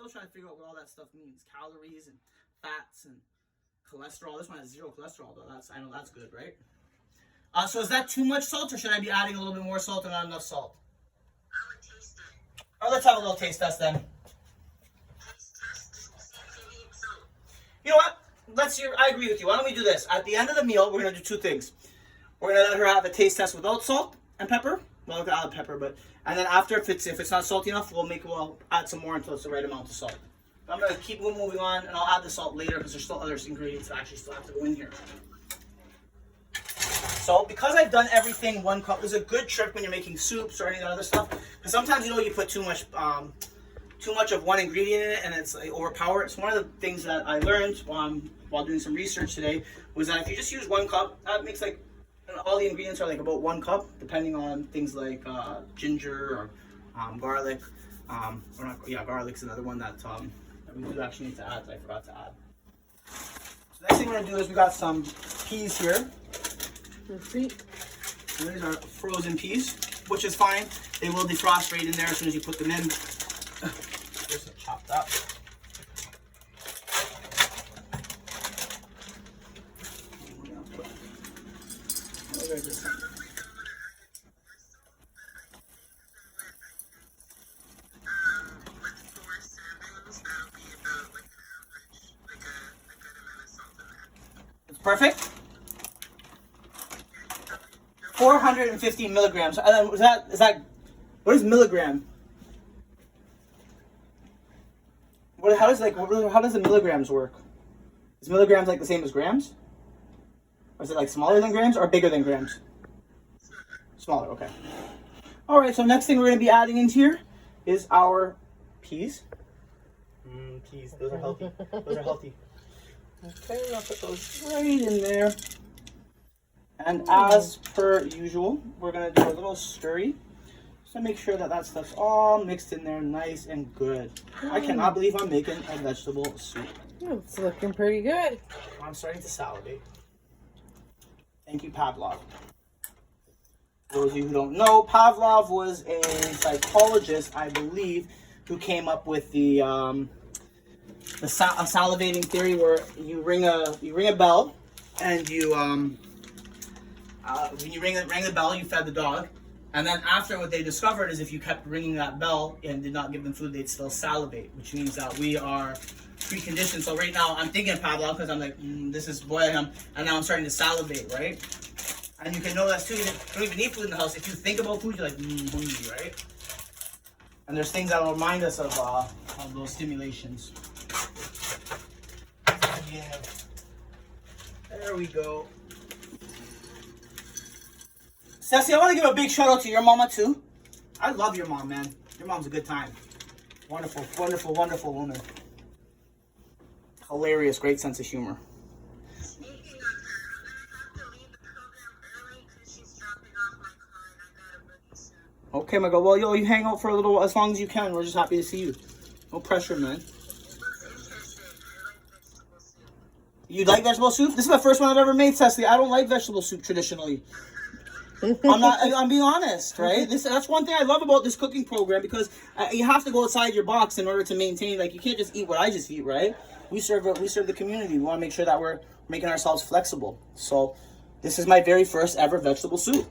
still trying to figure out what all that stuff means. Calories and fats and cholesterol. This one has 0 cholesterol though. I know that's good, right? So is that too much salt, or should I be adding a little bit more salt or not enough salt? I would taste it. Oh, let's have a little taste test then. Taste test to see if you need salt. You know what? I agree with you. Why don't we do this? At the end of the meal, we're gonna do 2 things. We're gonna let her have a taste test without salt and pepper. Well, we can add pepper, and then after, if it's not salty enough, we'll add some more until it's the right amount of salt. I'm gonna keep moving on, and I'll add the salt later because there's still other ingredients that actually still have to go in here. So because I've done everything 1 cup, there's a good trick when you're making soups or any of that other stuff. Because sometimes you put too much of one ingredient in it and it's like overpowered. It's one of the things that I learned while doing some research today was that if you just use 1 cup, that makes like all the ingredients are like about 1 cup, depending on things like ginger or garlic. Garlic's another one that we do actually need to add. That I forgot to add. So next thing we're gonna do is we got some peas here. Sweet. And these are frozen peas, which is fine. They will defrost right in there as soon as you put them in. Just chopped up. It's perfect. 450 milligrams. Is that what is milligram? How does the milligrams work? Is milligrams like the same as grams? Or is it like smaller than grams or bigger than grams? Smaller, okay. All right, so next thing we're going to be adding into here is our peas. Peas, those are healthy. Those are healthy. Okay, I'll put those right in there. And as per usual, we're going to do a little stirry. So make sure that stuff's all mixed in there nice and good. I cannot believe I'm making a vegetable soup. It's looking pretty good. I'm starting to salivate. Thank you, Pavlov. For those of you who don't know, Pavlov was a psychologist, I believe, who came up with the salivating theory, where you ring a bell, and you when you rang the bell, you fed the dog, and then after, what they discovered is if you kept ringing that bell and did not give them food, they'd still salivate, which means that we are preconditioned. So right now, I'm thinking Pavlov because I'm like, this is boiling, and now I'm starting to salivate, right? And you can know that too. You don't even need food in the house. If you think about food, you're like, hungry, right? And there's things that will remind us of those stimulations. Yeah. There we go. Ceci, I want to give a big shout out to your mama too. I love your mom, man. Your mom's a good time. Wonderful, wonderful, wonderful woman. Hilarious, great sense of humor. Speaking of her, I'm gonna have to leave the program early because she's dropping off my car and I gotta boogie soon. Okay, my girl. Well, you hang out for a little, as long as you can. We're just happy to see you. No pressure, man. Looks interesting. I like vegetable soup. You like vegetable soup? This is the first one I've ever made, Cecily. I don't like vegetable soup traditionally. I'm being honest, right? That's one thing I love about this cooking program, because you have to go outside your box in order to maintain. Like, you can't just eat what I just eat, right? We serve the community. We want to make sure that we're making ourselves flexible. So this is my very first ever vegetable soup.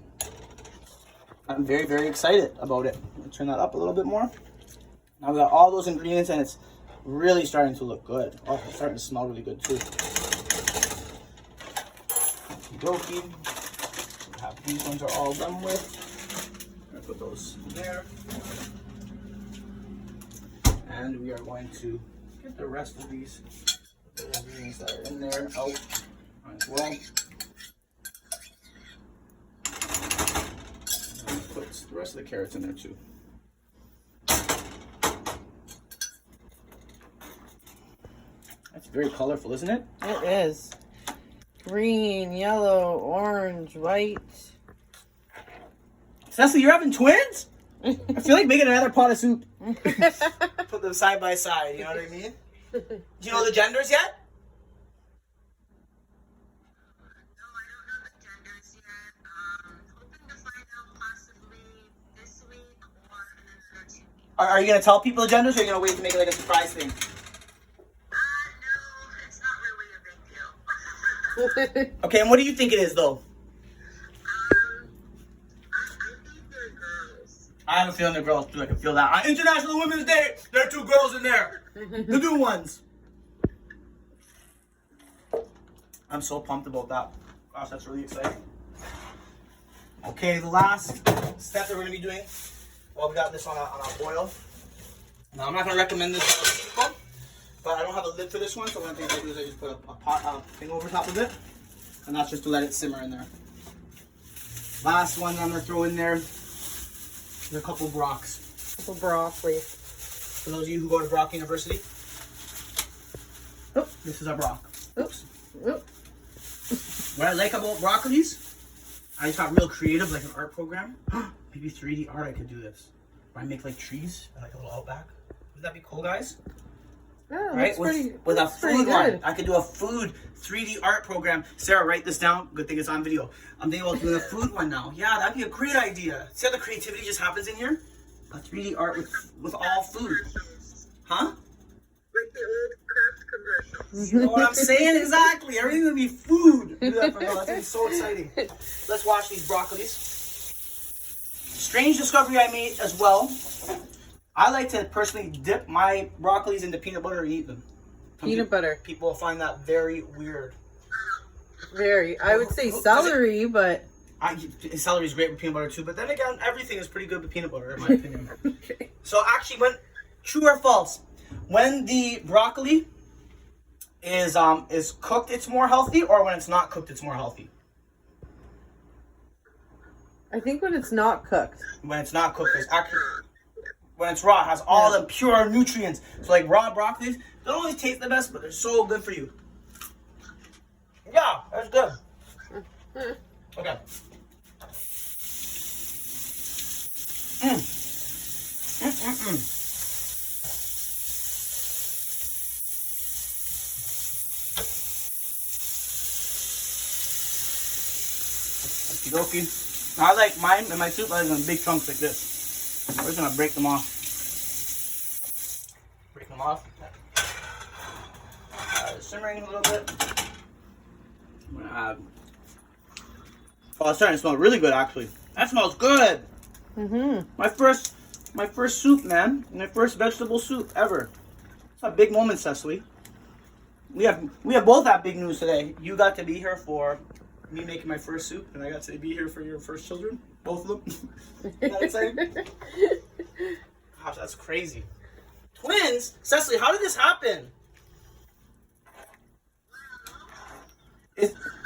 I'm very, very excited about it. I'll turn that up a little bit more. Now we got all those ingredients, and it's really starting to look good. Oh, it's starting to smell really good too. Okie dokie. These ones are all done with. I'm gonna put those there. And we are going to get the rest of these ingredients that are in there out as well. And put the rest of the carrots in there too. That's very colorful, isn't it? It is. Green, yellow, orange, white. Cecily, you're having twins? I feel like making another pot of soup. Put them side by side, you know what I mean? Do you know the genders yet? No, I don't know the genders yet. Hoping to find out possibly this week or in another 2 weeks. Are you gonna tell people the genders, or are you gonna wait to make it like a surprise thing? No, it's not really a big deal. Okay, and what do you think it is though? I think they're girls. I have a feeling they're girls too. I can feel that. On International Women's Day, there are 2 girls in there. The new ones. I'm so pumped about that. Gosh, that's really exciting. Okay, the last step that we're gonna be doing. Well, we got this on a boil. Now, I'm not gonna recommend this to people, but I don't have a lid for this one, so one thing I do is I just put a pot thing over top of it, and that's just to let it simmer in there. Last one I'm gonna throw in there is a couple brocks. Couple broccoli. For those of you who go to Brock University, oh, this is our brock. Oops. Oop. What I like about broccolis, I just got real creative, like an art program. Maybe 3D art, I could do this. Where I make like trees and like a little outback. Wouldn't that be cool, guys? Yeah, Right? that's pretty, With a that's pretty food one. good. I could do a food 3D art program. Sarah, write this down. Good thing it's on video. I'm thinking about doing a food one now. Yeah, that'd be a great idea. See how the creativity just happens in here? A 3D art with all food. Huh? Like the old craft commercials. You know what I'm saying? Exactly. Everything would be food. Do that for now. That's gonna be so exciting. Let's wash these broccolis. Strange discovery I made as well. I like to personally dip my broccolis into peanut butter and eat them. Peanut butter. People find that very weird. Very. I would say Does it- celery, but. Celery is great with peanut butter too, but then again, everything is pretty good with peanut butter in my opinion. Okay. So actually, when true or false, when the broccoli is cooked, it's more healthy, or when it's not cooked, it's more healthy. I think when it's not cooked. When it's not cooked, it's actually when it's raw, it has all the pure nutrients. So like raw broccolis, they don't always taste the best, but they're so good for you. Yeah, that's good. Okay. Okie dokie. I like mine and my soup. I like them in big chunks like this. We're just gonna break them off. Break them off. Simmering a little bit. I'm gonna add. Oh, it's starting to smell really good actually. That smells good. My first soup, man. My first vegetable soup ever. It's a big moment, Cecily. We have both had big news today. You got to be here for me making my first soup, and I got to be here for your first children, both of them. Isn't that exciting? Gosh, that's crazy. Twins, Cecily. How did this happen?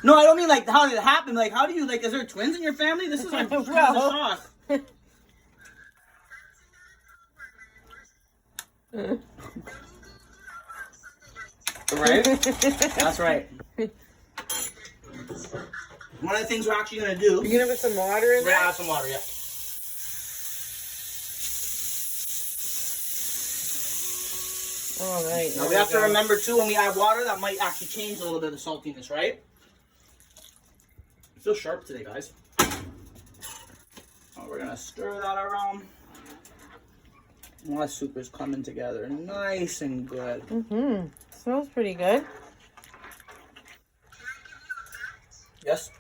No, I don't mean like how did it happen. Like, how do you like? Is there twins in your family? This is like a shock. Right? That's right. One of the things we're actually gonna do. You gonna put some water in We're there? gonna add some water, yeah. All right. Now we have to remember too, when we add water, that might actually change a little bit of the saltiness, right? It's still sharp today, guys. Oh, we're gonna stir that around. Well, that soup is coming together nice and good. Smells pretty good. Yes? So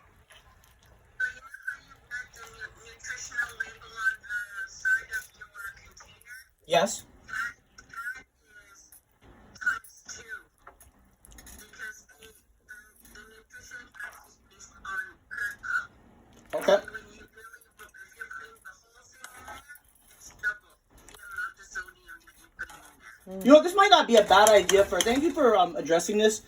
you know how you got the nutritional label on the side of your container? Yes. That is times 2. Because the nutrition fact is based on per cup. Okay. When you really, if you're putting the whole thing in there, it's double the amount of sodium that you put in there. You know, this might not be a bad idea for. Thank you for addressing this,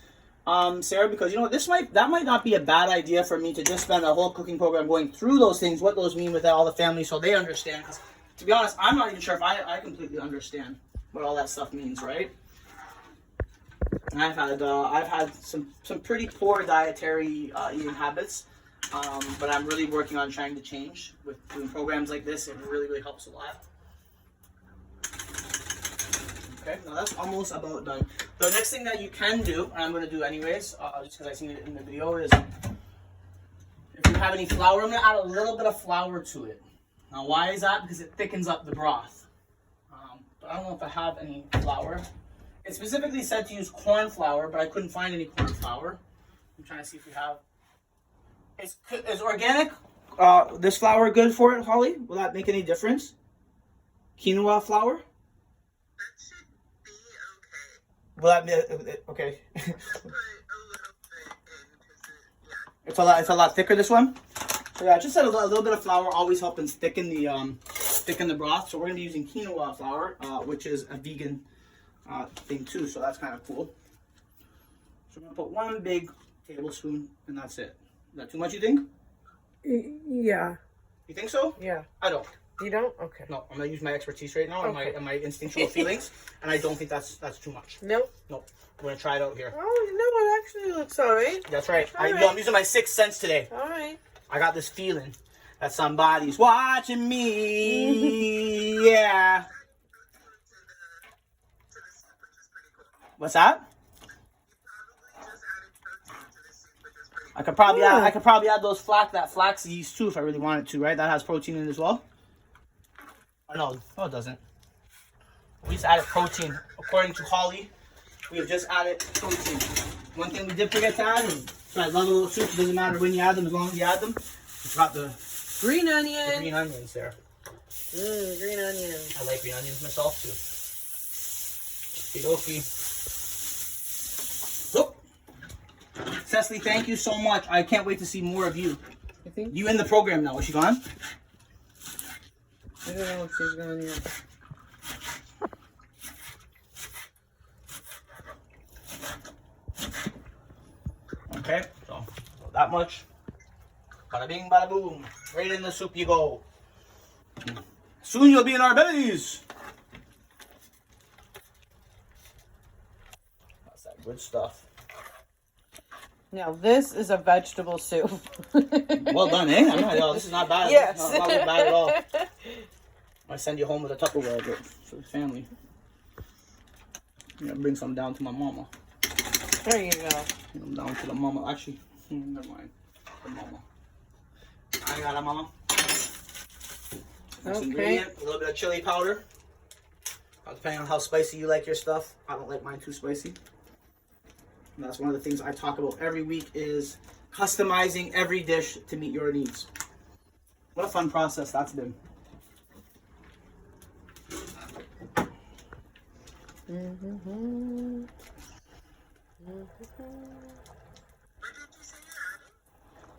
Sarah, because you know that might not be a bad idea for me to just spend a whole cooking program going through those things, what those mean with all the family, so they understand. Because to be honest, I'm not even sure if I completely understand what all that stuff means, right? And I've had some pretty poor dietary eating habits, but I'm really working on trying to change with doing programs like this. It really helps a lot. Okay, now that's almost about done. The next thing that you can do, and I'm going to do anyways, just because I seen it in the video, is if you have any flour, I'm going to add a little bit of flour to it. Now, why is that? Because it thickens up the broth. I don't know if I have any flour. It specifically said to use corn flour, but I couldn't find any corn flour. I'm trying to see if we have. Is organic this flour good for it, Holly? Will that make any difference? Quinoa flour? That should be okay. Will that be okay? Put a little bit in because It's a lot thicker, this one. So yeah, just add a little bit of flour, always helping thicken the broth. So we're gonna be using quinoa flour, which is a vegan thing too. So that's kind of cool. So we're gonna put 1 big tablespoon, and that's it. Is that too much, you think? Yeah. You think so? Yeah. I don't. You don't? Okay. No, I'm gonna use my expertise right now Okay. and my instinctual feelings, and I don't think that's too much. Nope. Nope. We're gonna try it out here. Oh, you know what? Actually looks alright. That's right. All right. I'm using my 6th sense today. Alright. I got this feeling that somebody's watching me. Yeah. What's that? I could probably add those flax yeast too if I really wanted to, right? That has protein in it as well. Oh no, it doesn't. We just added protein. According to Holly, we have just added protein. One thing we did forget to add is, so I love a little soup. It doesn't matter when you add them, as long as you add them. We forgot the Green onion. green onions there. Green onion. I like green onions myself too. Okie dokie. Cecily, thank you so much. I can't wait to see more of you. You think? You in the program now. Is she gone? I don't know if she's gone yet. Okay, so that much. Bada bing, bada boom. Right in the soup you go. Soon you'll be in our bellies. That's that good stuff. Now this is a vegetable soup. Well done, eh? I know, this is not bad. Yes. Not bad at all. I send you home with a Tupperware for the family. I'm gonna bring some down to my mama. There you go. Bring them down to the mama. Actually, never mind. The mama. I got a mama. Next ingredient, a little bit of chili powder. Depending on how spicy you like your stuff. I don't like mine too spicy. And that's one of the things I talk about every week is customizing every dish to meet your needs. What a fun process that's been.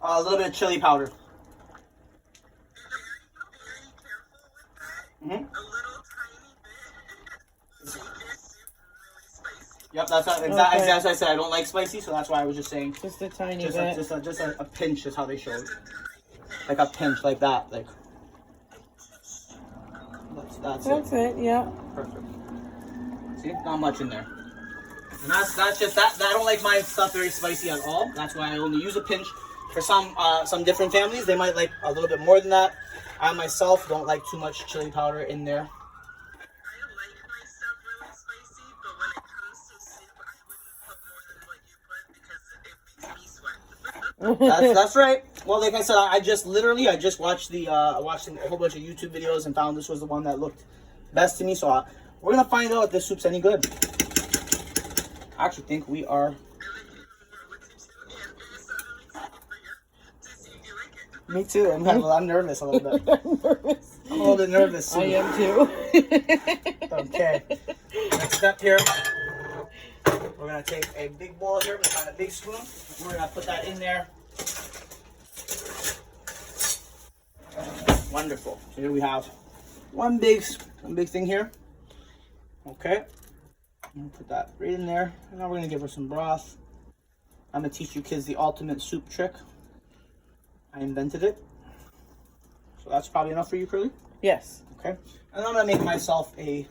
A little bit of chili powder. A little tiny bit. This really Yep, that's exactly as I said. I don't like spicy, so that's why I was just saying. Just a tiny Just bit. a pinch is how they showed. Like a pinch, like that. Like. That's That's it. Yeah. Perfect. See, not much in there. And that's just that. I don't like my stuff very spicy at all. That's why I only use a pinch. For some different families, they might like a little bit more than that. I myself don't like too much chili powder in there. I like my stuff really spicy, but when it comes to soup, I wouldn't put more than what you put because it makes me sweat. That's right. Well, like I said, I just watched watched a whole bunch of YouTube videos and found this was the one that looked best to me. So we're gonna find out if this soup's any good. I actually think we are. Me too. I'm nervous a little bit. I'm a little bit nervous. I am too. Okay. Next step here. We're gonna take a big bowl here. We're gonna find a big spoon. We're gonna put that in there. Wonderful. So here we have one big thing here. Okay. I'm gonna put that right in there. And now we're gonna give her some broth. I'm gonna teach you kids the ultimate soup trick. I invented it. So that's probably enough for you, Curly? Yes. Okay. And I'm gonna make myself a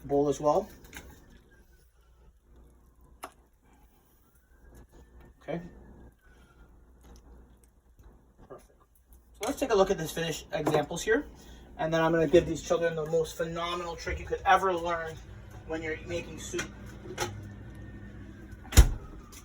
bowl as well. Okay. Perfect. So let's take a look at this finished examples here. And then I'm gonna give these children the most phenomenal trick you could ever learn when you're making soup.